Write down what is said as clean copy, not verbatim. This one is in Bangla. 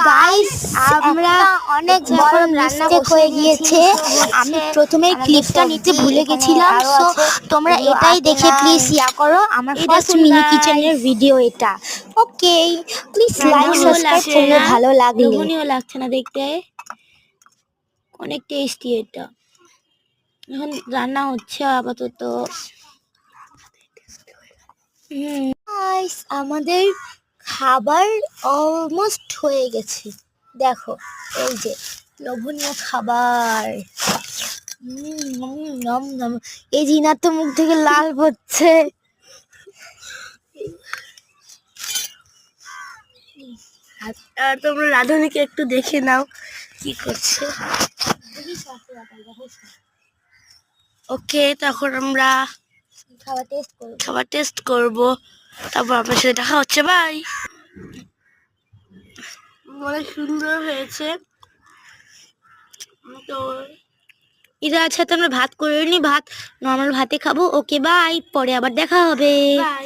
গাইস আমরা অনেক বড় মিস্টেক হয়ে গিয়েছে। আমি প্রথমে ক্লিপটা নিতে ভুলে গেছিলাম, সো তোমরা এটাই দেখে প্লিজ ইয়া করো। আমার ফার্স্ট মিনি কিচেনের ভিডিও এটা। ওকে, প্লিজ লাইক সাবস্ক্রাইব করলে ভালো লাগলে। লোভনীয় লাগছে না দেখতে, অনেক টেস্টি। এটা এখন রান্না হচ্ছে আপাতত। গাইস আমাদের খাবার অলমোস্ট হয়ে গেছে। দেখো এই যে লোভনীয় খাবার। এই জিনার তো মুখ থেকে লাল পড়ছে। আর তোমরা রাঁধুনিকে একটু দেখে নাও কি করছে। ওকে, তখন আমরা খাবার টেস্ট করব, তারপর আপনার সাথে দেখা হচ্ছে। বাই। অনেক সুন্দর হয়েছে। তো এটা সাথে আমরা ভাত করে নি, ভাত নর্মাল ভাতে খাবো। ওকে বাই, পরে আবার দেখা হবে। বাই।